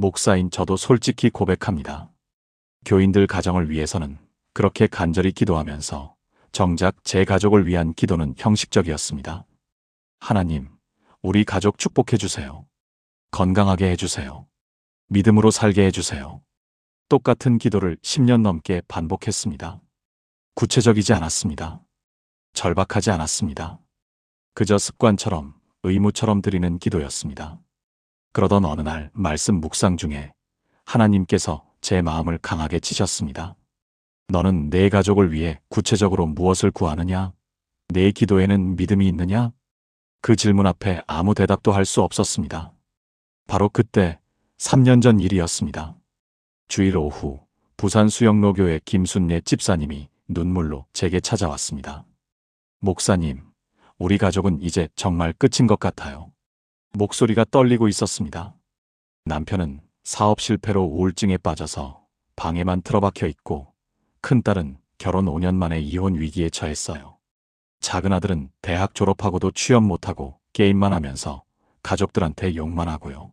목사인 저도 솔직히 고백합니다. 교인들 가정을 위해서는 그렇게 간절히 기도하면서 정작 제 가족을 위한 기도는 형식적이었습니다. 하나님, 우리 가족 축복해 주세요. 건강하게 해주세요. 믿음으로 살게 해주세요. 똑같은 기도를 10년 넘게 반복했습니다. 구체적이지 않았습니다. 절박하지 않았습니다. 그저 습관처럼, 의무처럼 드리는 기도였습니다. 그러던 어느 날 말씀 묵상 중에 하나님께서 제 마음을 강하게 치셨습니다. 너는 내 가족을 위해 구체적으로 무엇을 구하느냐? 내 기도에는 믿음이 있느냐? 그 질문 앞에 아무 대답도 할 수 없었습니다. 바로 그때 3년 전 일이었습니다. 주일 오후 부산 수영로교회 김순례 집사님이 눈물로 제게 찾아왔습니다. 목사님, 우리 가족은 이제 정말 끝인 것 같아요. 목소리가 떨리고 있었습니다. 남편은 사업 실패로 우울증에 빠져서 방에만 틀어박혀 있고, 큰딸은 결혼 5년 만에 이혼 위기에 처했어요. 작은 아들은 대학 졸업하고도 취업 못하고 게임만 하면서 가족들한테 욕만 하고요.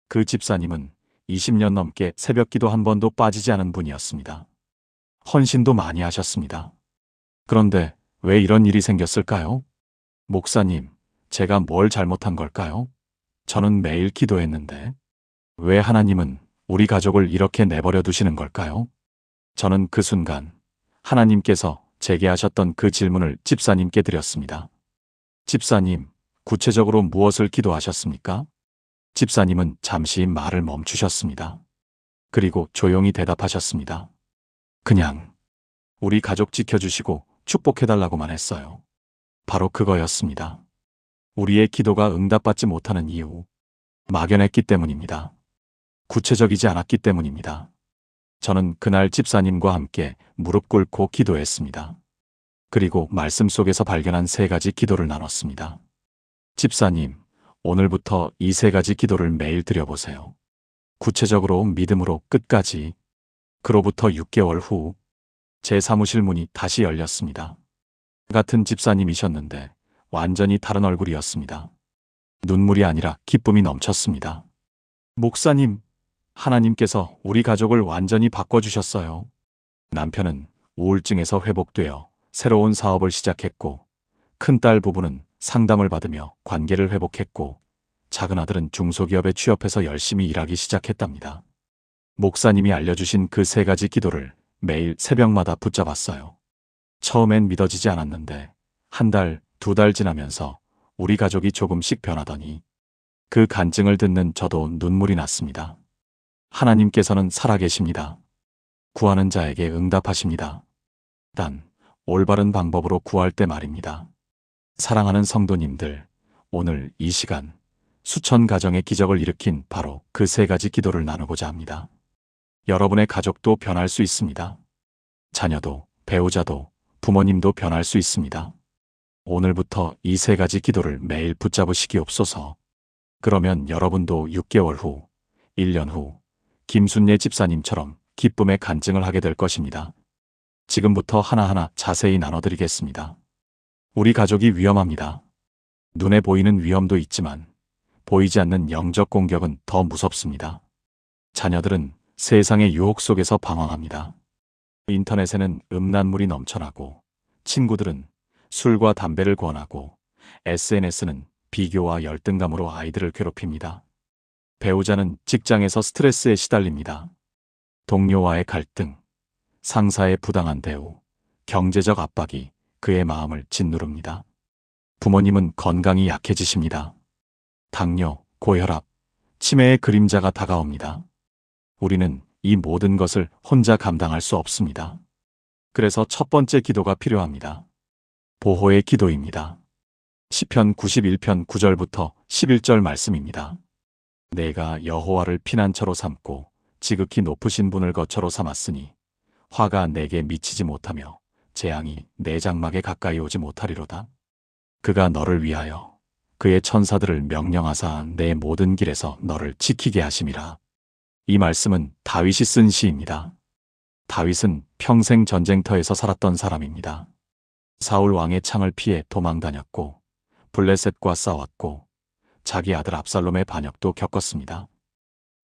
그 집사님은 20년 넘게 새벽기도 한 번도 빠지지 않은 분이었습니다. 헌신도 많이 하셨습니다. 그런데 왜 이런 일이 생겼을까요? 목사님, 제가 뭘 잘못한 걸까요? 저는 매일 기도했는데 왜 하나님은 우리 가족을 이렇게 내버려 두시는 걸까요? 저는 그 순간 하나님께서 제게 하셨던 그 질문을 집사님께 드렸습니다. 집사님, 구체적으로 무엇을 기도하셨습니까? 집사님은 잠시 말을 멈추셨습니다. 그리고 조용히 대답하셨습니다. 그냥 우리 가족 지켜주시고 축복해달라고만 했어요. 바로 그거였습니다. 우리의 기도가 응답받지 못하는 이유, 막연했기 때문입니다. 구체적이지 않았기 때문입니다. 저는 그날 집사님과 함께 무릎 꿇고 기도했습니다. 그리고 말씀 속에서 발견한 3가지 기도를 나눴습니다. 집사님, 오늘부터 이 3가지 기도를 매일 드려보세요. 구체적으로 믿음으로 끝까지. 그로부터 6개월 후 제 사무실 문이 다시 열렸습니다. 같은 집사님이셨는데 완전히 다른 얼굴이었습니다. 눈물이 아니라 기쁨이 넘쳤습니다. 목사님, 하나님께서 우리 가족을 완전히 바꿔주셨어요. 남편은 우울증에서 회복되어 새로운 사업을 시작했고, 큰딸 부부는 상담을 받으며 관계를 회복했고, 작은 아들은 중소기업에 취업해서 열심히 일하기 시작했답니다. 목사님이 알려주신 그 3가지 기도를 매일 새벽마다 붙잡았어요. 처음엔 믿어지지 않았는데 1달, 2달 지나면서 우리 가족이 조금씩 변하더니 그 간증을 듣는 저도 눈물이 났습니다. 하나님께서는 살아계십니다. 구하는 자에게 응답하십니다. 단, 올바른 방법으로 구할 때 말입니다. 사랑하는 성도님들, 오늘 이 시간 수천 가정의 기적을 일으킨 바로 그 3가지 기도를 나누고자 합니다. 여러분의 가족도 변할 수 있습니다. 자녀도, 배우자도, 부모님도 변할 수 있습니다. 오늘부터 이 3가지 기도를 매일 붙잡으시기옵소서. 그러면 여러분도 6개월 후, 1년 후 김순례 집사님처럼 기쁨의 간증을 하게 될 것입니다. 지금부터 하나하나 자세히 나눠드리겠습니다. 우리 가족이 위험합니다. 눈에 보이는 위험도 있지만 보이지 않는 영적 공격은 더 무섭습니다. 자녀들은 세상의 유혹 속에서 방황합니다. 인터넷에는 음란물이 넘쳐나고, 친구들은 술과 담배를 권하고, SNS는 비교와 열등감으로 아이들을 괴롭힙니다. 배우자는 직장에서 스트레스에 시달립니다. 동료와의 갈등, 상사의 부당한 대우, 경제적 압박이 그의 마음을 짓누릅니다. 부모님은 건강이 약해지십니다. 당뇨, 고혈압, 치매의 그림자가 다가옵니다. 우리는 이 모든 것을 혼자 감당할 수 없습니다. 그래서 첫 번째 기도가 필요합니다. 보호의 기도입니다. 시편 91편 9절부터 11절 말씀입니다. 내가 여호와를 피난처로 삼고 지극히 높으신 분을 거처로 삼았으니 화가 내게 미치지 못하며 재앙이 내 장막에 가까이 오지 못하리로다. 그가 너를 위하여 그의 천사들을 명령하사 내 모든 길에서 너를 지키게 하심이라. 이 말씀은 다윗이 쓴 시입니다. 다윗은 평생 전쟁터에서 살았던 사람입니다. 사울 왕의 창을 피해 도망 다녔고, 블레셋과 싸웠고, 자기 아들 압살롬의 반역도 겪었습니다.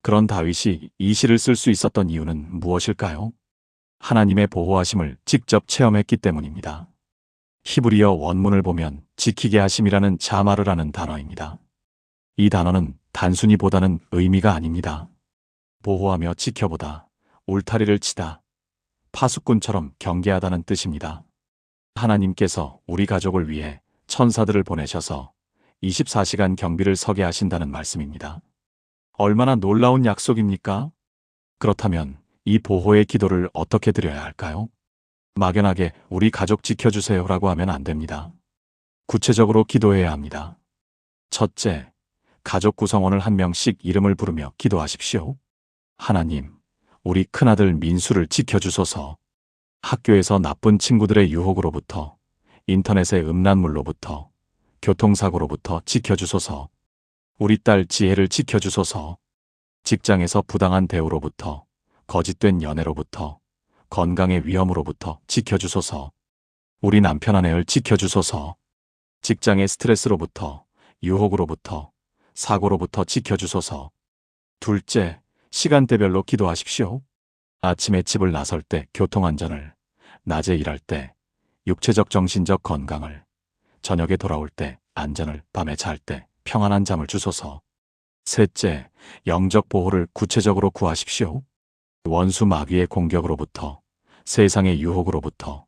그런 다윗이 이 시를 쓸 수 있었던 이유는 무엇일까요? 하나님의 보호하심을 직접 체험했기 때문입니다. 히브리어 원문을 보면 지키게 하심이라는 자마르라는 단어입니다. 이 단어는 단순히 보다는 의미가 아닙니다. 보호하며 지켜보다, 울타리를 치다, 파수꾼처럼 경계하다는 뜻입니다. 하나님께서 우리 가족을 위해 천사들을 보내셔서 24시간 경비를 서게 하신다는 말씀입니다. 얼마나 놀라운 약속입니까? 그렇다면 이 보호의 기도를 어떻게 드려야 할까요? 막연하게 우리 가족 지켜주세요라고 하면 안 됩니다. 구체적으로 기도해야 합니다. 첫째, 가족 구성원을 한 명씩 이름을 부르며 기도하십시오. 하나님, 우리 큰아들 민수를 지켜주소서. 학교에서 나쁜 친구들의 유혹으로부터, 인터넷의 음란물로부터, 교통사고로부터 지켜주소서. 우리 딸 지혜를 지켜주소서. 직장에서 부당한 대우로부터, 거짓된 연애로부터, 건강의 위험으로부터 지켜주소서. 우리 남편 아내를 지켜주소서. 직장의 스트레스로부터, 유혹으로부터, 사고로부터 지켜주소서. 둘째, 시간대별로 기도하십시오. 아침에 집을 나설 때 교통안전을, 낮에 일할 때 육체적 정신적 건강을, 저녁에 돌아올 때 안전을, 밤에 잘 때 평안한 잠을 주소서. 셋째, 영적 보호를 구체적으로 구하십시오. 원수 마귀의 공격으로부터, 세상의 유혹으로부터,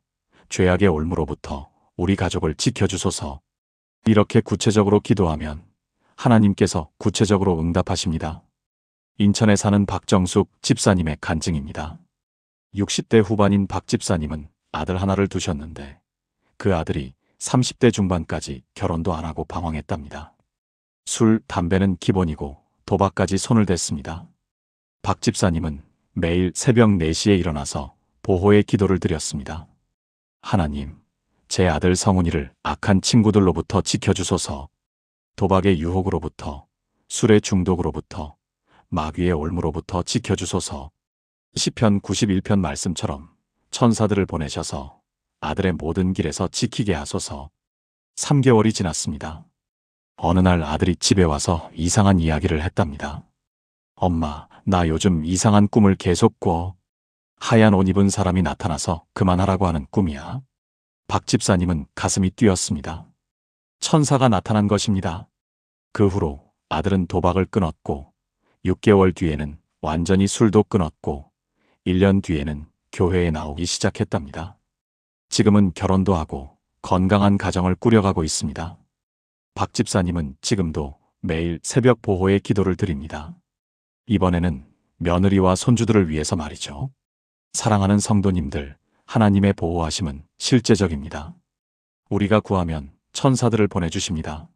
죄악의 올무로부터 우리 가족을 지켜주소서. 이렇게 구체적으로 기도하면 하나님께서 구체적으로 응답하십니다. 인천에 사는 박정숙 집사님의 간증입니다. 60대 후반인 박 집사님은 아들 하나를 두셨는데 그 아들이 30대 중반까지 결혼도 안 하고 방황했답니다. 술, 담배는 기본이고 도박까지 손을 댔습니다. 박 집사님은 매일 새벽 4시에 일어나서 보호의 기도를 드렸습니다. 하나님, 제 아들 성훈이를 악한 친구들로부터 지켜주소서. 도박의 유혹으로부터, 술의 중독으로부터, 마귀의 올무로부터 지켜주소서. 시편 91편 말씀처럼 천사들을 보내셔서 아들의 모든 길에서 지키게 하소서. 3개월이 지났습니다. 어느 날 아들이 집에 와서 이상한 이야기를 했답니다. 엄마, 나 요즘 이상한 꿈을 계속 꿔. 하얀 옷 입은 사람이 나타나서 그만하라고 하는 꿈이야. 박 집사님은 가슴이 뛰었습니다. 천사가 나타난 것입니다. 그 후로 아들은 도박을 끊었고 6개월 뒤에는 완전히 술도 끊었고 1년 뒤에는 교회에 나오기 시작했답니다. 지금은 결혼도 하고 건강한 가정을 꾸려가고 있습니다. 박 집사님은 지금도 매일 새벽 보호의 기도를 드립니다. 이번에는 며느리와 손주들을 위해서 말이죠. 사랑하는 성도님들, 하나님의 보호하심은 실제적입니다. 우리가 구하면 천사들을 보내주십니다.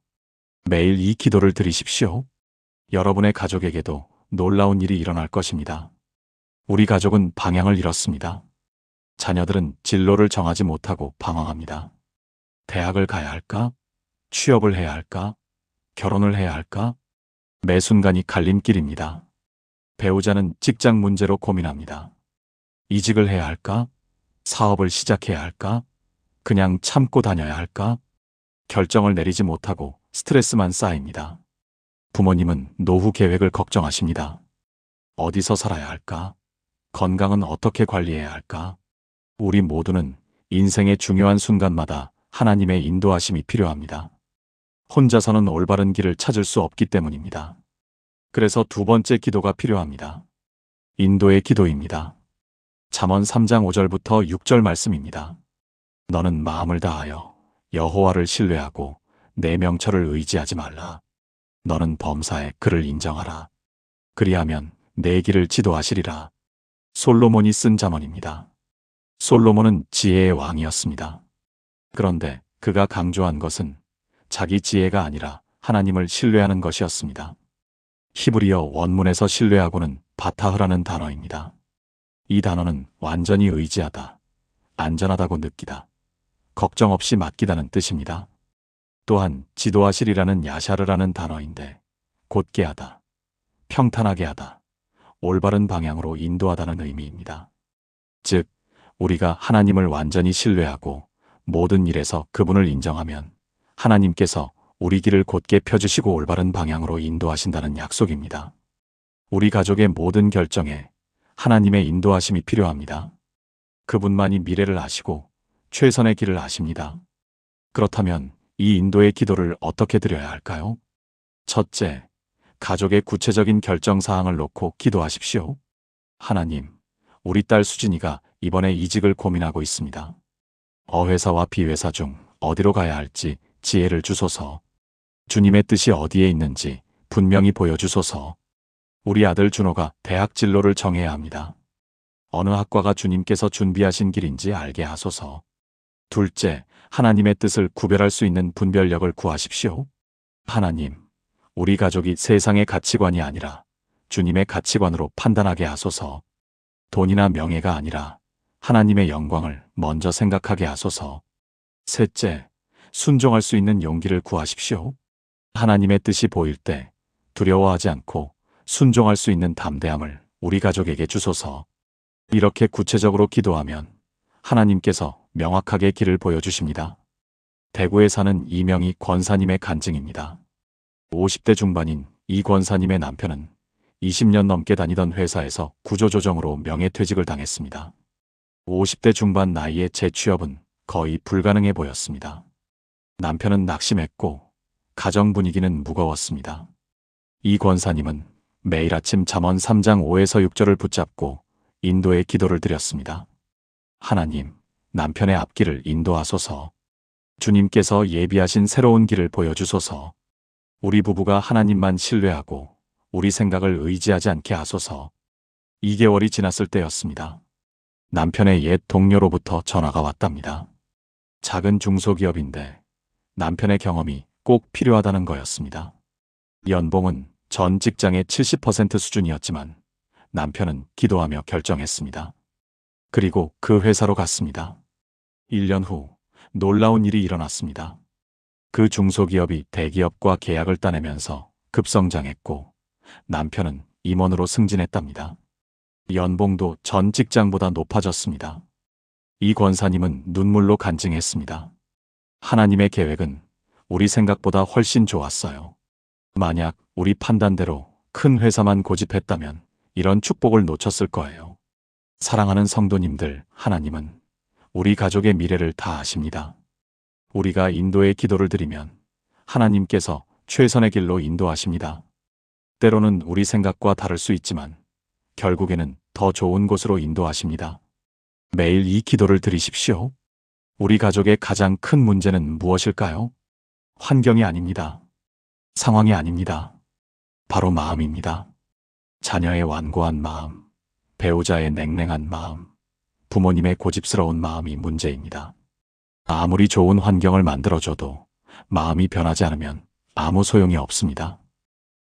매일 이 기도를 드리십시오. 여러분의 가족에게도 놀라운 일이 일어날 것입니다. 우리 가족은 방향을 잃었습니다. 자녀들은 진로를 정하지 못하고 방황합니다. 대학을 가야 할까? 취업을 해야 할까? 결혼을 해야 할까? 매 순간이 갈림길입니다. 배우자는 직장 문제로 고민합니다. 이직을 해야 할까? 사업을 시작해야 할까? 그냥 참고 다녀야 할까? 결정을 내리지 못하고 스트레스만 쌓입니다. 부모님은 노후 계획을 걱정하십니다. 어디서 살아야 할까? 건강은 어떻게 관리해야 할까? 우리 모두는 인생의 중요한 순간마다 하나님의 인도하심이 필요합니다. 혼자서는 올바른 길을 찾을 수 없기 때문입니다. 그래서 두 번째 기도가 필요합니다. 인도의 기도입니다. 잠언 3장 5절부터 6절 말씀입니다. 너는 마음을 다하여 여호와를 신뢰하고 내 명철을 의지하지 말라. 너는 범사에 그를 인정하라. 그리하면 내 길을 지도하시리라. 솔로몬이 쓴 잠언입니다. 솔로몬은 지혜의 왕이었습니다. 그런데 그가 강조한 것은 자기 지혜가 아니라 하나님을 신뢰하는 것이었습니다. 히브리어 원문에서 신뢰하고는 바타흐라는 단어입니다. 이 단어는 완전히 의지하다, 안전하다고 느끼다, 걱정 없이 맡기다는 뜻입니다. 또한 지도하시리라는 야샤르라는 단어인데 곧게 하다, 평탄하게 하다, 올바른 방향으로 인도하다는 의미입니다. 즉, 우리가 하나님을 완전히 신뢰하고 모든 일에서 그분을 인정하면 하나님께서 우리 길을 곧게 펴주시고 올바른 방향으로 인도하신다는 약속입니다. 우리 가족의 모든 결정에 하나님의 인도하심이 필요합니다. 그분만이 미래를 아시고 최선의 길을 아십니다. 그렇다면 이 인도의 기도를 어떻게 드려야 할까요? 첫째, 가족의 구체적인 결정 사항을 놓고 기도하십시오. 하나님, 우리 딸 수진이가 이번에 이직을 고민하고 있습니다. 어회사와 비회사 중 어디로 가야 할지 지혜를 주소서. 주님의 뜻이 어디에 있는지 분명히 보여주소서. 우리 아들 준호가 대학 진로를 정해야 합니다. 어느 학과가 주님께서 준비하신 길인지 알게 하소서. 둘째, 하나님의 뜻을 구별할 수 있는 분별력을 구하십시오. 하나님, 우리 가족이 세상의 가치관이 아니라 주님의 가치관으로 판단하게 하소서. 돈이나 명예가 아니라 하나님의 영광을 먼저 생각하게 하소서. 셋째, 순종할 수 있는 용기를 구하십시오. 하나님의 뜻이 보일 때 두려워하지 않고 순종할 수 있는 담대함을 우리 가족에게 주소서. 이렇게 구체적으로 기도하면 하나님께서 명확하게 길을 보여주십니다. 대구에 사는 이명희 권사님의 간증입니다. 50대 중반인 이 권사님의 남편은 20년 넘게 다니던 회사에서 구조조정으로 명예퇴직을 당했습니다. 50대 중반 나이에 재취업은 거의 불가능해 보였습니다. 남편은 낙심했고 가정 분위기는 무거웠습니다. 이 권사님은 매일 아침 잠언 3장 5에서 6절을 붙잡고 인도의 기도를 드렸습니다. 하나님, 남편의 앞길을 인도하소서. 주님께서 예비하신 새로운 길을 보여주소서. 우리 부부가 하나님만 신뢰하고 우리 생각을 의지하지 않게 하소서. 2개월이 지났을 때였습니다. 남편의 옛 동료로부터 전화가 왔답니다. 작은 중소기업인데 남편의 경험이 꼭 필요하다는 거였습니다. 연봉은 전 직장의 70% 수준이었지만 남편은 기도하며 결정했습니다. 그리고 그 회사로 갔습니다. 1년 후 놀라운 일이 일어났습니다. 그 중소기업이 대기업과 계약을 따내면서 급성장했고 남편은 임원으로 승진했답니다. 연봉도 전 직장보다 높아졌습니다. 이 권사님은 눈물로 간증했습니다. 하나님의 계획은 우리 생각보다 훨씬 좋았어요. 만약 우리 판단대로 큰 회사만 고집했다면 이런 축복을 놓쳤을 거예요. 사랑하는 성도님들, 하나님은 우리 가족의 미래를 다 아십니다. 우리가 인도의 기도를 드리면 하나님께서 최선의 길로 인도하십니다. 때로는 우리 생각과 다를 수 있지만 결국에는 더 좋은 곳으로 인도하십니다. 매일 이 기도를 드리십시오. 우리 가족의 가장 큰 문제는 무엇일까요? 환경이 아닙니다. 상황이 아닙니다. 바로 마음입니다. 자녀의 완고한 마음, 배우자의 냉랭한 마음, 부모님의 고집스러운 마음이 문제입니다. 아무리 좋은 환경을 만들어줘도 마음이 변하지 않으면 아무 소용이 없습니다.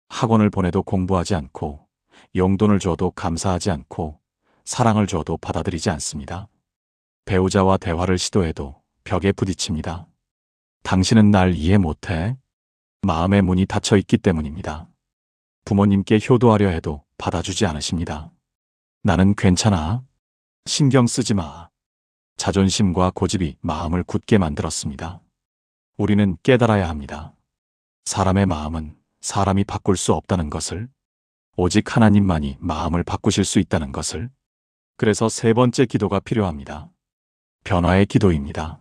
학원을 보내도 공부하지 않고, 용돈을 줘도 감사하지 않고, 사랑을 줘도 받아들이지 않습니다. 배우자와 대화를 시도해도 벽에 부딪힙니다. 당신은 날 이해 못해? 마음의 문이 닫혀 있기 때문입니다. 부모님께 효도하려 해도 받아주지 않으십니다. 나는 괜찮아. 신경 쓰지 마. 자존심과 고집이 마음을 굳게 만들었습니다. 우리는 깨달아야 합니다. 사람의 마음은 사람이 바꿀 수 없다는 것을, 오직 하나님만이 마음을 바꾸실 수 있다는 것을. 그래서 세 번째 기도가 필요합니다. 변화의 기도입니다.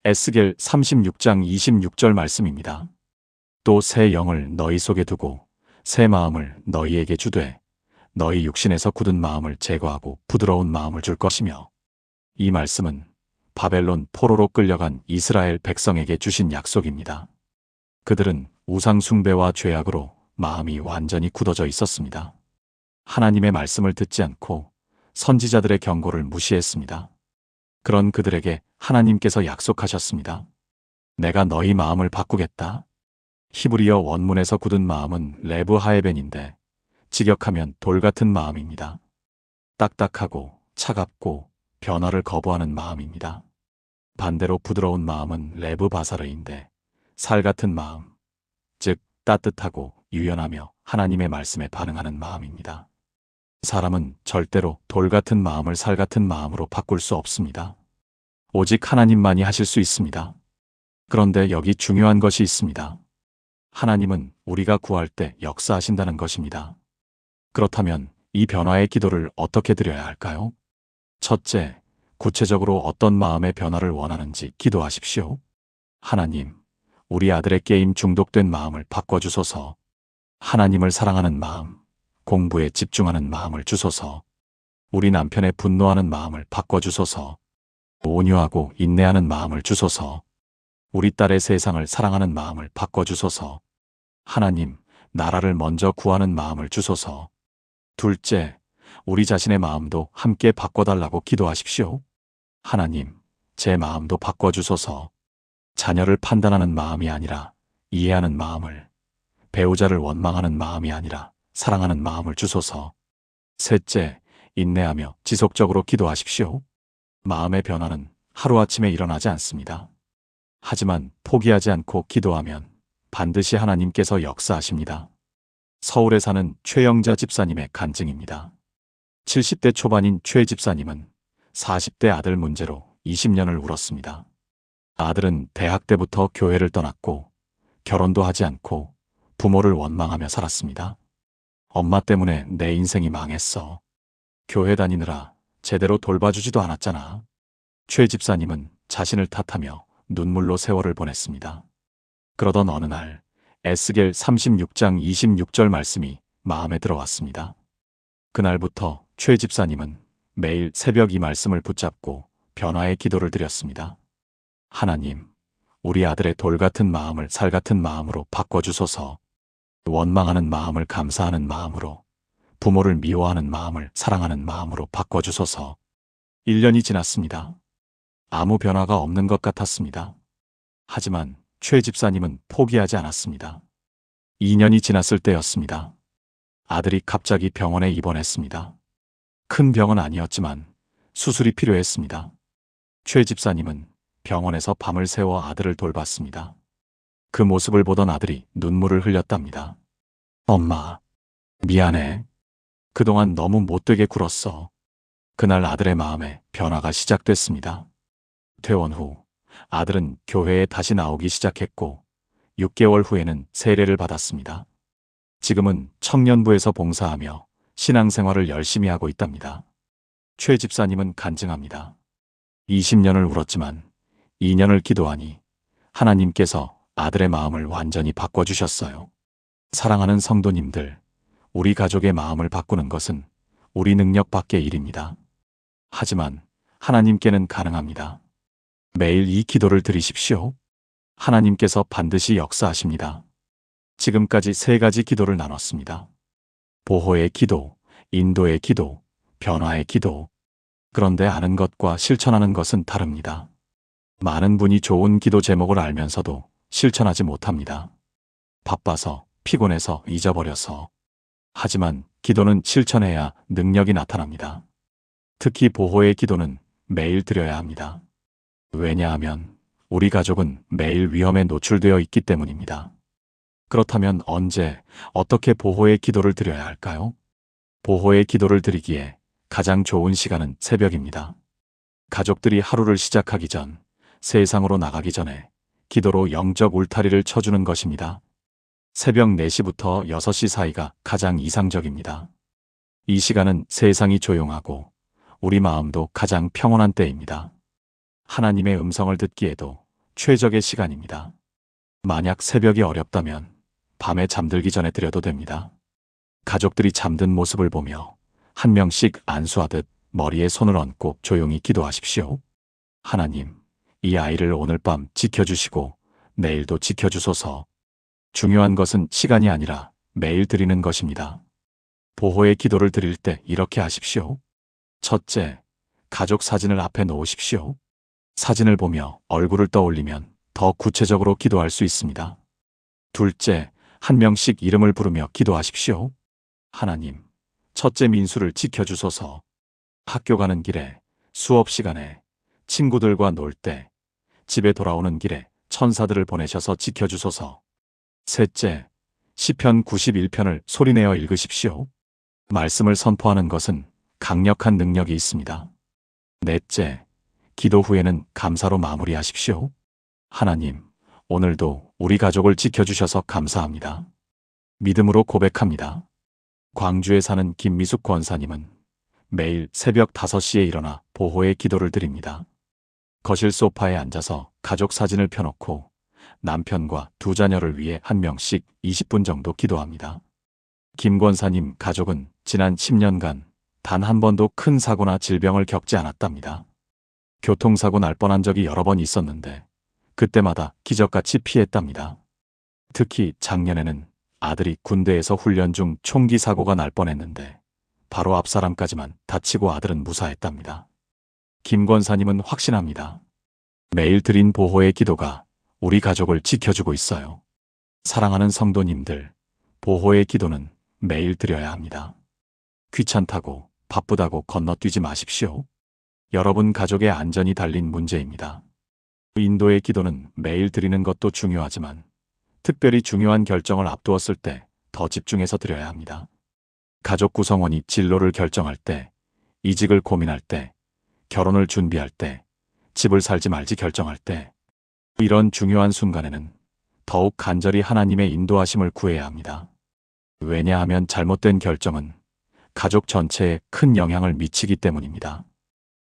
에스겔 36장 26절 말씀입니다. 또 새 영을 너희 속에 두고 새 마음을 너희에게 주되 너희 육신에서 굳은 마음을 제거하고 부드러운 마음을 줄 것이며, 이 말씀은 바벨론 포로로 끌려간 이스라엘 백성에게 주신 약속입니다. 그들은 우상 숭배와 죄악으로 마음이 완전히 굳어져 있었습니다. 하나님의 말씀을 듣지 않고 선지자들의 경고를 무시했습니다. 그런 그들에게 하나님께서 약속하셨습니다. 내가 너희 마음을 바꾸겠다. 히브리어 원문에서 굳은 마음은 레브 하에벤인데 직역하면 돌 같은 마음입니다. 딱딱하고 차갑고 변화를 거부하는 마음입니다. 반대로 부드러운 마음은 레브 바사르인데 살 같은 마음, 즉 따뜻하고 유연하며 하나님의 말씀에 반응하는 마음입니다. 사람은 절대로 돌 같은 마음을 살 같은 마음으로 바꿀 수 없습니다. 오직 하나님만이 하실 수 있습니다. 그런데 여기 중요한 것이 있습니다. 하나님은 우리가 구할 때 역사하신다는 것입니다. 그렇다면 이 변화의 기도를 어떻게 드려야 할까요? 첫째, 구체적으로 어떤 마음의 변화를 원하는지 기도하십시오. 하나님, 우리 아들의 게임 중독된 마음을 바꿔주소서. 하나님을 사랑하는 마음, 공부에 집중하는 마음을 주소서. 우리 남편의 분노하는 마음을 바꿔주소서. 온유하고 인내하는 마음을 주소서. 우리 딸의 세상을 사랑하는 마음을 바꿔주소서. 하나님, 나라를 먼저 구하는 마음을 주소서. 둘째, 우리 자신의 마음도 함께 바꿔달라고 기도하십시오. 하나님, 제 마음도 바꿔주소서. 자녀를 판단하는 마음이 아니라 이해하는 마음을, 배우자를 원망하는 마음이 아니라 사랑하는 마음을 주소서. 셋째, 인내하며 지속적으로 기도하십시오. 마음의 변화는 하루아침에 일어나지 않습니다. 하지만 포기하지 않고 기도하면 반드시 하나님께서 역사하십니다. 서울에 사는 최영자 집사님의 간증입니다. 70대 초반인 최 집사님은 40대 아들 문제로 20년을 울었습니다. 아들은 대학 때부터 교회를 떠났고 결혼도 하지 않고 부모를 원망하며 살았습니다. 엄마 때문에 내 인생이 망했어. 교회 다니느라 제대로 돌봐주지도 않았잖아. 최 집사님은 자신을 탓하며 눈물로 세월을 보냈습니다. 그러던 어느 날 에스겔 36장 26절 말씀이 마음에 들어왔습니다. 그날부터 최 집사님은 매일 새벽 이 말씀을 붙잡고 변화의 기도를 드렸습니다. 하나님, 우리 아들의 돌 같은 마음을 살 같은 마음으로 바꿔주소서. 원망하는 마음을 감사하는 마음으로, 부모를 미워하는 마음을 사랑하는 마음으로 바꿔주소서. 1년이 지났습니다. 아무 변화가 없는 것 같았습니다. 하지만 최 집사님은 포기하지 않았습니다. 2년이 지났을 때였습니다. 아들이 갑자기 병원에 입원했습니다. 큰 병은 아니었지만 수술이 필요했습니다. 최 집사님은 병원에서 밤을 새워 아들을 돌봤습니다. 그 모습을 보던 아들이 눈물을 흘렸답니다. 엄마, 미안해. 그동안 너무 못되게 굴었어. 그날 아들의 마음에 변화가 시작됐습니다. 퇴원 후 아들은 교회에 다시 나오기 시작했고 6개월 후에는 세례를 받았습니다. 지금은 청년부에서 봉사하며 신앙생활을 열심히 하고 있답니다. 최 집사님은 간증합니다. 20년을 울었지만 2년을 기도하니 하나님께서 아들의 마음을 완전히 바꿔주셨어요. 사랑하는 성도님들, 우리 가족의 마음을 바꾸는 것은 우리 능력 밖의 일입니다. 하지만 하나님께는 가능합니다. 매일 이 기도를 드리십시오. 하나님께서 반드시 역사하십니다. 지금까지 3가지 기도를 나눴습니다. 보호의 기도, 인도의 기도, 변화의 기도. 그런데 아는 것과 실천하는 것은 다릅니다. 많은 분이 좋은 기도 제목을 알면서도 실천하지 못합니다. 바빠서, 피곤해서, 잊어버려서. 하지만 기도는 실천해야 능력이 나타납니다. 특히 보호의 기도는 매일 드려야 합니다. 왜냐하면 우리 가족은 매일 위험에 노출되어 있기 때문입니다. 그렇다면 언제, 어떻게 보호의 기도를 드려야 할까요? 보호의 기도를 드리기에 가장 좋은 시간은 새벽입니다. 가족들이 하루를 시작하기 전, 세상으로 나가기 전에 기도로 영적 울타리를 쳐주는 것입니다. 새벽 4시부터 6시 사이가 가장 이상적입니다. 이 시간은 세상이 조용하고 우리 마음도 가장 평온한 때입니다. 하나님의 음성을 듣기에도 최적의 시간입니다. 만약 새벽이 어렵다면 밤에 잠들기 전에 드려도 됩니다. 가족들이 잠든 모습을 보며 한 명씩 안수하듯 머리에 손을 얹고 조용히 기도하십시오. 하나님, 이 아이를 오늘 밤 지켜주시고 내일도 지켜주소서. 중요한 것은 시간이 아니라 매일 드리는 것입니다. 보호의 기도를 드릴 때 이렇게 하십시오. 첫째, 가족 사진을 앞에 놓으십시오. 사진을 보며 얼굴을 떠올리면 더 구체적으로 기도할 수 있습니다. 둘째, 한 명씩 이름을 부르며 기도하십시오. 하나님, 첫째 민수를 지켜주소서. 학교 가는 길에, 수업 시간에, 친구들과 놀 때, 집에 돌아오는 길에 천사들을 보내셔서 지켜주소서. 셋째, 시편 91편을 소리내어 읽으십시오. 말씀을 선포하는 것은 강력한 능력이 있습니다. 넷째, 기도 후에는 감사로 마무리하십시오. 하나님, 오늘도 우리 가족을 지켜주셔서 감사합니다. 믿음으로 고백합니다. 광주에 사는 김미숙 권사님은 매일 새벽 5시에 일어나 보호의 기도를 드립니다. 거실 소파에 앉아서 가족 사진을 펴놓고 남편과 두 자녀를 위해 한 명씩 20분 정도 기도합니다. 김 권사님 가족은 지난 10년간 단 한 번도 큰 사고나 질병을 겪지 않았답니다. 교통사고 날 뻔한 적이 여러 번 있었는데 그때마다 기적같이 피했답니다. 특히 작년에는 아들이 군대에서 훈련 중 총기 사고가 날 뻔했는데 바로 앞 사람까지만 다치고 아들은 무사했답니다. 김 권사님은 확신합니다. 매일 드린 보호의 기도가 우리 가족을 지켜주고 있어요. 사랑하는 성도님들, 보호의 기도는 매일 드려야 합니다. 귀찮다고 바쁘다고 건너뛰지 마십시오. 여러분 가족의 안전이 달린 문제입니다. 인도의 기도는 매일 드리는 것도 중요하지만 특별히 중요한 결정을 앞두었을 때 더 집중해서 드려야 합니다. 가족 구성원이 진로를 결정할 때, 이직을 고민할 때, 결혼을 준비할 때, 집을 살지 말지 결정할 때, 이런 중요한 순간에는 더욱 간절히 하나님의 인도하심을 구해야 합니다. 왜냐하면 잘못된 결정은 가족 전체에 큰 영향을 미치기 때문입니다.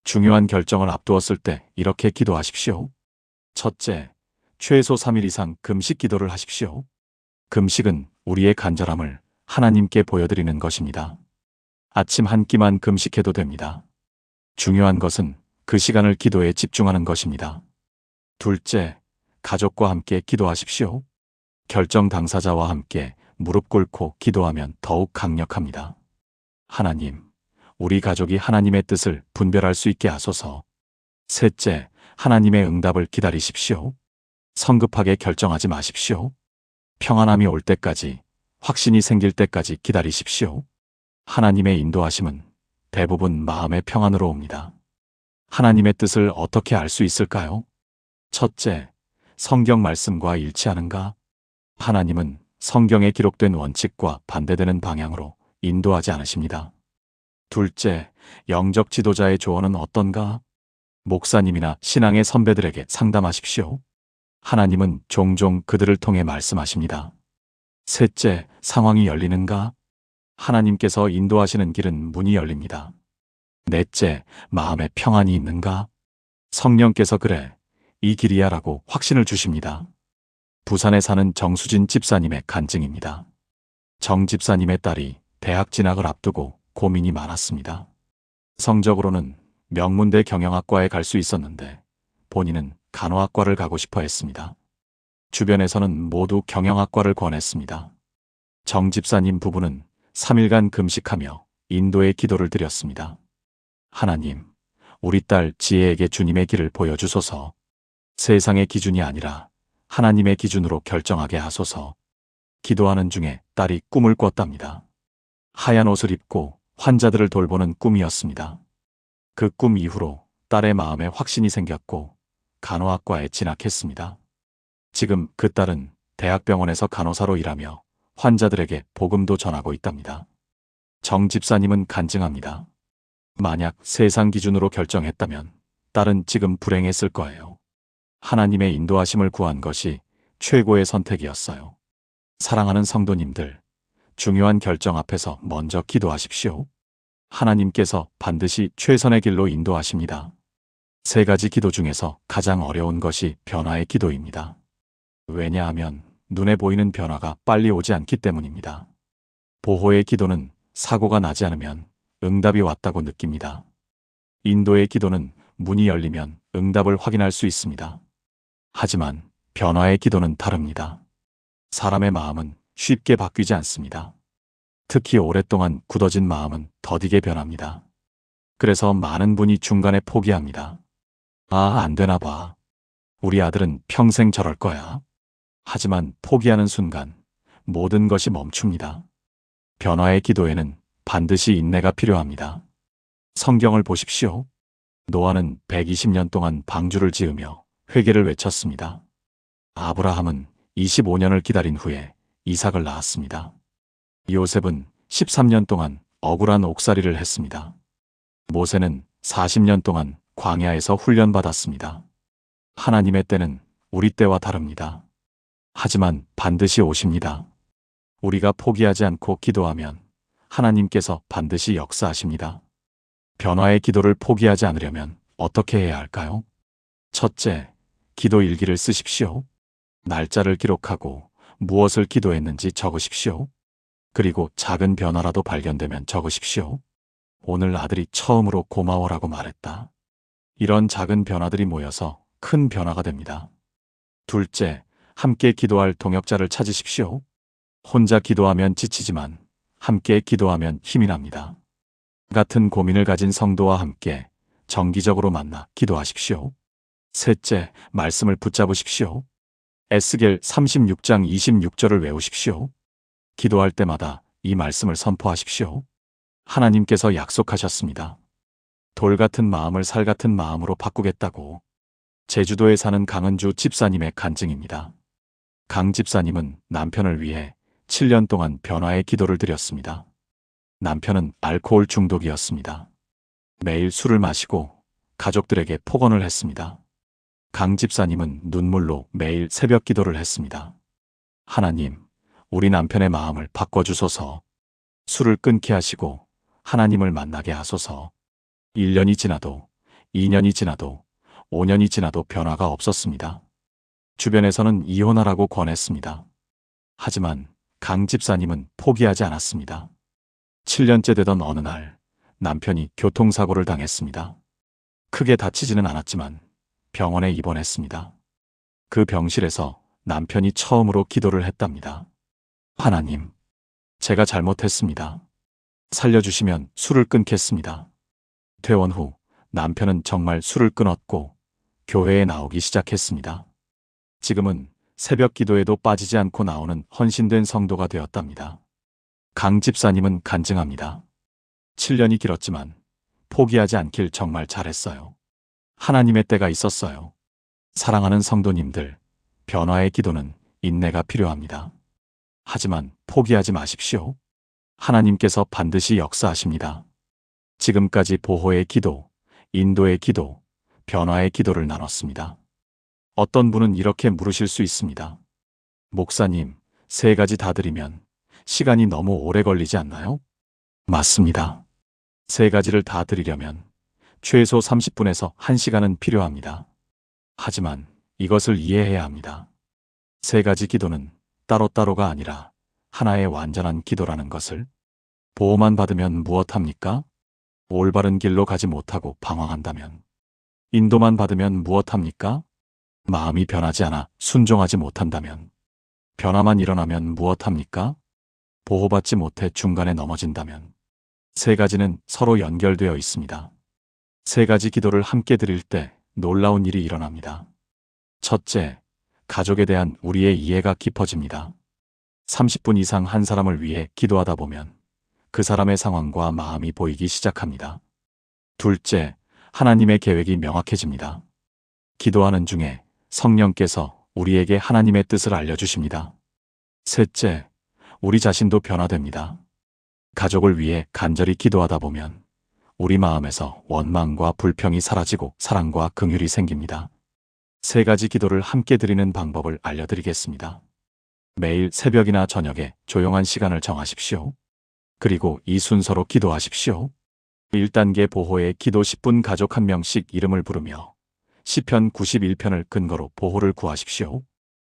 중요한 결정을 앞두었을 때 이렇게 기도하십시오. 첫째, 최소 3일 이상 금식 기도를 하십시오. 금식은 우리의 간절함을 하나님께 보여드리는 것입니다. 아침 한 끼만 금식해도 됩니다. 중요한 것은 그 시간을 기도에 집중하는 것입니다. 둘째, 가족과 함께 기도하십시오. 결정 당사자와 함께 무릎 꿇고 기도하면 더욱 강력합니다. 하나님, 우리 가족이 하나님의 뜻을 분별할 수 있게 하소서. 셋째, 하나님의 응답을 기다리십시오. 성급하게 결정하지 마십시오. 평안함이 올 때까지, 확신이 생길 때까지 기다리십시오. 하나님의 인도하심은 대부분 마음의 평안으로 옵니다. 하나님의 뜻을 어떻게 알 수 있을까요? 첫째, 성경 말씀과 일치하는가? 하나님은 성경에 기록된 원칙과 반대되는 방향으로 인도하지 않으십니다. 둘째, 영적 지도자의 조언은 어떤가? 목사님이나 신앙의 선배들에게 상담하십시오. 하나님은 종종 그들을 통해 말씀하십니다. 셋째, 상황이 열리는가? 하나님께서 인도하시는 길은 문이 열립니다. 넷째, 마음에 평안이 있는가? 성령께서 그래, 이 길이야 라고 확신을 주십니다. 부산에 사는 정수진 집사님의 간증입니다. 정 집사님의 딸이 대학 진학을 앞두고 고민이 많았습니다. 성적으로는 명문대 경영학과에 갈 수 있었는데 본인은 간호학과를 가고 싶어 했습니다. 주변에서는 모두 경영학과를 권했습니다. 정 집사님 부부는 3일간 금식하며 인도의 기도를 드렸습니다. 하나님, 우리 딸 지혜에게 주님의 길을 보여주소서. 세상의 기준이 아니라 하나님의 기준으로 결정하게 하소서. 기도하는 중에 딸이 꿈을 꿨답니다. 하얀 옷을 입고 환자들을 돌보는 꿈이었습니다. 그 꿈 이후로 딸의 마음에 확신이 생겼고 간호학과에 진학했습니다. 지금 그 딸은 대학병원에서 간호사로 일하며 환자들에게 복음도 전하고 있답니다. 정 집사님은 간증합니다. 만약 세상 기준으로 결정했다면 딸은 지금 불행했을 거예요. 하나님의 인도하심을 구한 것이 최고의 선택이었어요. 사랑하는 성도님들, 중요한 결정 앞에서 먼저 기도하십시오. 하나님께서 반드시 최선의 길로 인도하십니다. 3가지 기도 중에서 가장 어려운 것이 변화의 기도입니다. 왜냐하면 눈에 보이는 변화가 빨리 오지 않기 때문입니다. 보호의 기도는 사고가 나지 않으면 응답이 왔다고 느낍니다. 인도의 기도는 문이 열리면 응답을 확인할 수 있습니다. 하지만 변화의 기도는 다릅니다. 사람의 마음은 쉽게 바뀌지 않습니다. 특히 오랫동안 굳어진 마음은 더디게 변합니다. 그래서 많은 분이 중간에 포기합니다. 아, 안 되나 봐. 우리 아들은 평생 저럴 거야. 하지만 포기하는 순간 모든 것이 멈춥니다. 변화의 기도에는 반드시 인내가 필요합니다. 성경을 보십시오. 노아는 120년 동안 방주를 지으며 회개를 외쳤습니다. 아브라함은 25년을 기다린 후에 이삭을 낳았습니다. 요셉은 13년 동안 억울한 옥살이를 했습니다. 모세는 40년 동안 광야에서 훈련받았습니다. 하나님의 때는 우리 때와 다릅니다. 하지만 반드시 오십니다. 우리가 포기하지 않고 기도하면 하나님께서 반드시 역사하십니다. 변화의 기도를 포기하지 않으려면 어떻게 해야 할까요? 첫째, 기도 일기를 쓰십시오. 날짜를 기록하고 무엇을 기도했는지 적으십시오. 그리고 작은 변화라도 발견되면 적으십시오. 오늘 아들이 처음으로 고마워라고 말했다. 이런 작은 변화들이 모여서 큰 변화가 됩니다. 둘째, 함께 기도할 동역자를 찾으십시오. 혼자 기도하면 지치지만 함께 기도하면 힘이 납니다. 같은 고민을 가진 성도와 함께 정기적으로 만나 기도하십시오. 셋째, 말씀을 붙잡으십시오. 에스겔 36장 26절을 외우십시오. 기도할 때마다 이 말씀을 선포하십시오. 하나님께서 약속하셨습니다. 돌 같은 마음을 살 같은 마음으로 바꾸겠다고. 제주도에 사는 강은주 집사님의 간증입니다. 강 집사님은 남편을 위해 7년 동안 변화의 기도를 드렸습니다. 남편은 알코올 중독이었습니다. 매일 술을 마시고 가족들에게 폭언을 했습니다. 강 집사님은 눈물로 매일 새벽 기도를 했습니다. 하나님, 우리 남편의 마음을 바꿔주소서. 술을 끊게 하시고 하나님을 만나게 하소서. 1년이 지나도 2년이 지나도 5년이 지나도 변화가 없었습니다. 주변에서는 이혼하라고 권했습니다. 하지만 강 집사님은 포기하지 않았습니다. 7년째 되던 어느 날 남편이 교통사고를 당했습니다. 크게 다치지는 않았지만 병원에 입원했습니다. 그 병실에서 남편이 처음으로 기도를 했답니다. 하나님, 제가 잘못했습니다. 살려주시면 술을 끊겠습니다. 퇴원 후 남편은 정말 술을 끊었고 교회에 나오기 시작했습니다. 지금은 새벽 기도에도 빠지지 않고 나오는 헌신된 성도가 되었답니다. 강 집사님은 간증합니다. 7년이 길었지만 포기하지 않길 정말 잘했어요. 하나님의 때가 있었어요. 사랑하는 성도님들, 변화의 기도는 인내가 필요합니다. 하지만 포기하지 마십시오. 하나님께서 반드시 역사하십니다. 지금까지 보호의 기도, 인도의 기도, 변화의 기도를 나눴습니다. 어떤 분은 이렇게 물으실 수 있습니다. 목사님, 3가지 다 드리면 시간이 너무 오래 걸리지 않나요? 맞습니다. 3가지를 다 드리려면 최소 30분에서 1시간은 필요합니다. 하지만 이것을 이해해야 합니다. 3가지 기도는 따로따로가 아니라 하나의 완전한 기도라는 것을. 보호만 받으면 무엇합니까? 올바른 길로 가지 못하고 방황한다면. 인도만 받으면 무엇합니까? 마음이 변하지 않아 순종하지 못한다면. 변화만 일어나면 무엇합니까? 보호받지 못해 중간에 넘어진다면. 3가지는 서로 연결되어 있습니다. 3가지 기도를 함께 드릴 때 놀라운 일이 일어납니다. 첫째, 가족에 대한 우리의 이해가 깊어집니다. 30분 이상 한 사람을 위해 기도하다 보면 그 사람의 상황과 마음이 보이기 시작합니다. 둘째, 하나님의 계획이 명확해집니다. 기도하는 중에 성령께서 우리에게 하나님의 뜻을 알려주십니다. 셋째, 우리 자신도 변화됩니다. 가족을 위해 간절히 기도하다 보면 우리 마음에서 원망과 불평이 사라지고 사랑과 긍휼이 생깁니다. 3가지 기도를 함께 드리는 방법을 알려드리겠습니다. 매일 새벽이나 저녁에 조용한 시간을 정하십시오. 그리고 이 순서로 기도하십시오. 1단계 보호의 기도 10분 가족 1명씩 이름을 부르며 시편 91편을 근거로 보호를 구하십시오.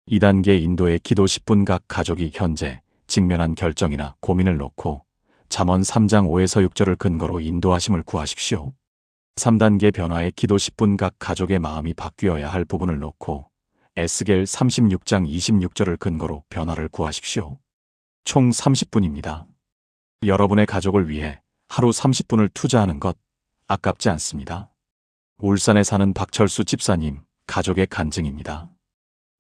2단계 인도의 기도 10분 각 가족이 현재 직면한 결정이나 고민을 놓고 잠언 3장 5에서 6절을 근거로 인도하심을 구하십시오. 3단계 변화의 기도 10분 각 가족의 마음이 바뀌어야 할 부분을 놓고 에스겔 36장 26절을 근거로 변화를 구하십시오. 총 30분입니다. 여러분의 가족을 위해 하루 30분을 투자하는 것 아깝지 않습니다. 울산에 사는 박철수 집사님 가족의 간증입니다.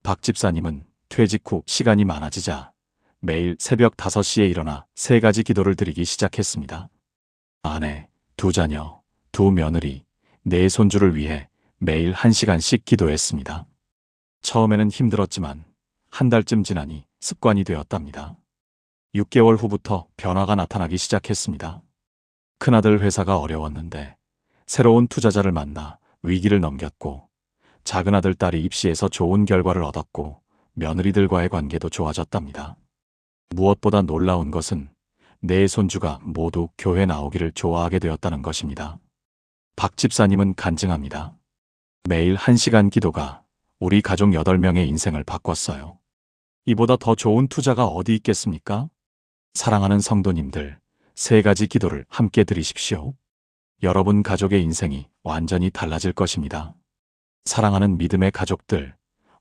박 집사님은 퇴직 후 시간이 많아지자 매일 새벽 5시에 일어나 3가지 기도를 드리기 시작했습니다. 아내, 2자녀, 2며느리, 4손주를 위해 매일 1시간씩 기도했습니다. 처음에는 힘들었지만 한 달쯤 지나니 습관이 되었답니다. 6개월 후부터 변화가 나타나기 시작했습니다. 큰아들 회사가 어려웠는데 새로운 투자자를 만나 위기를 넘겼고, 작은아들 딸이 입시에서 좋은 결과를 얻었고 며느리들과의 관계도 좋아졌답니다. 무엇보다 놀라운 것은 네 손주가 모두 교회 나오기를 좋아하게 되었다는 것입니다. 박 집사님은 간증합니다. 매일 1시간 기도가 우리 가족 8명의 인생을 바꿨어요. 이보다 더 좋은 투자가 어디 있겠습니까? 사랑하는 성도님들, 3가지 기도를 함께 드리십시오. 여러분 가족의 인생이 완전히 달라질 것입니다. 사랑하는 믿음의 가족들,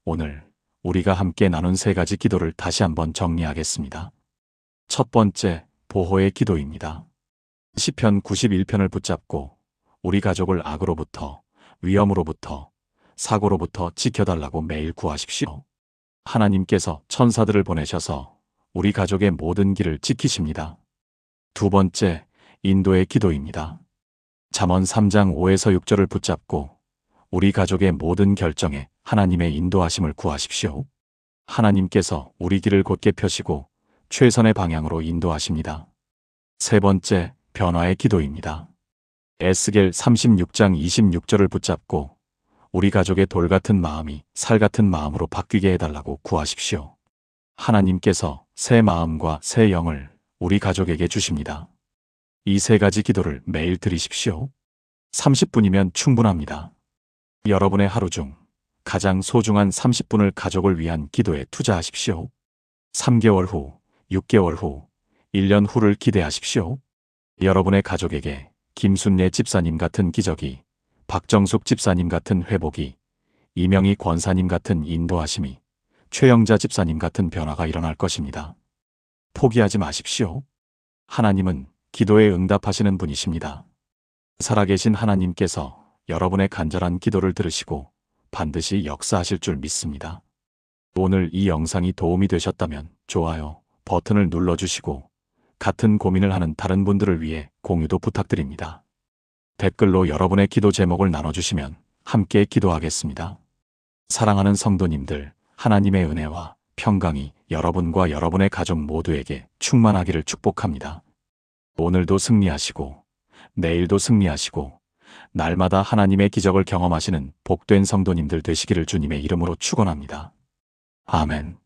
오늘 우리가 함께 나눈 3가지 기도를 다시 한번 정리하겠습니다. 첫 번째, 보호의 기도입니다. 시편 91편을 붙잡고 우리 가족을 악으로부터, 위험으로부터, 사고로부터 지켜달라고 매일 구하십시오. 하나님께서 천사들을 보내셔서 우리 가족의 모든 길을 지키십니다. 두 번째, 인도의 기도입니다. 잠언 3장 5에서 6절을 붙잡고 우리 가족의 모든 결정에 하나님의 인도하심을 구하십시오. 하나님께서 우리 길을 곧게 펴시고 최선의 방향으로 인도하십니다. 세 번째, 변화의 기도입니다. 에스겔 36장 26절을 붙잡고 우리 가족의 돌 같은 마음이 살 같은 마음으로 바뀌게 해달라고 구하십시오. 하나님께서 새 마음과 새 영을 우리 가족에게 주십니다. 이 3가지 기도를 매일 드리십시오. 30분이면 충분합니다. 여러분의 하루 중 가장 소중한 30분을 가족을 위한 기도에 투자하십시오. 3개월 후, 6개월 후, 1년 후를 기대하십시오. 여러분의 가족에게 김순례 집사님 같은 기적이, 박정숙 집사님 같은 회복이, 이명희 권사님 같은 인도하심이, 최영자 집사님 같은 변화가 일어날 것입니다. 포기하지 마십시오. 하나님은 기도에 응답하시는 분이십니다. 살아계신 하나님께서 여러분의 간절한 기도를 들으시고 반드시 역사하실 줄 믿습니다. 오늘 이 영상이 도움이 되셨다면 좋아요 버튼을 눌러주시고 같은 고민을 하는 다른 분들을 위해 공유도 부탁드립니다. 댓글로 여러분의 기도 제목을 나눠주시면 함께 기도하겠습니다. 사랑하는 성도님들, 하나님의 은혜와 평강이 여러분과 여러분의 가족 모두에게 충만하기를 축복합니다. 오늘도 승리하시고 내일도 승리하시고 날마다 하나님의 기적을 경험하시는 복된 성도님들 되시기를 주님의 이름으로 축원합니다. 아멘.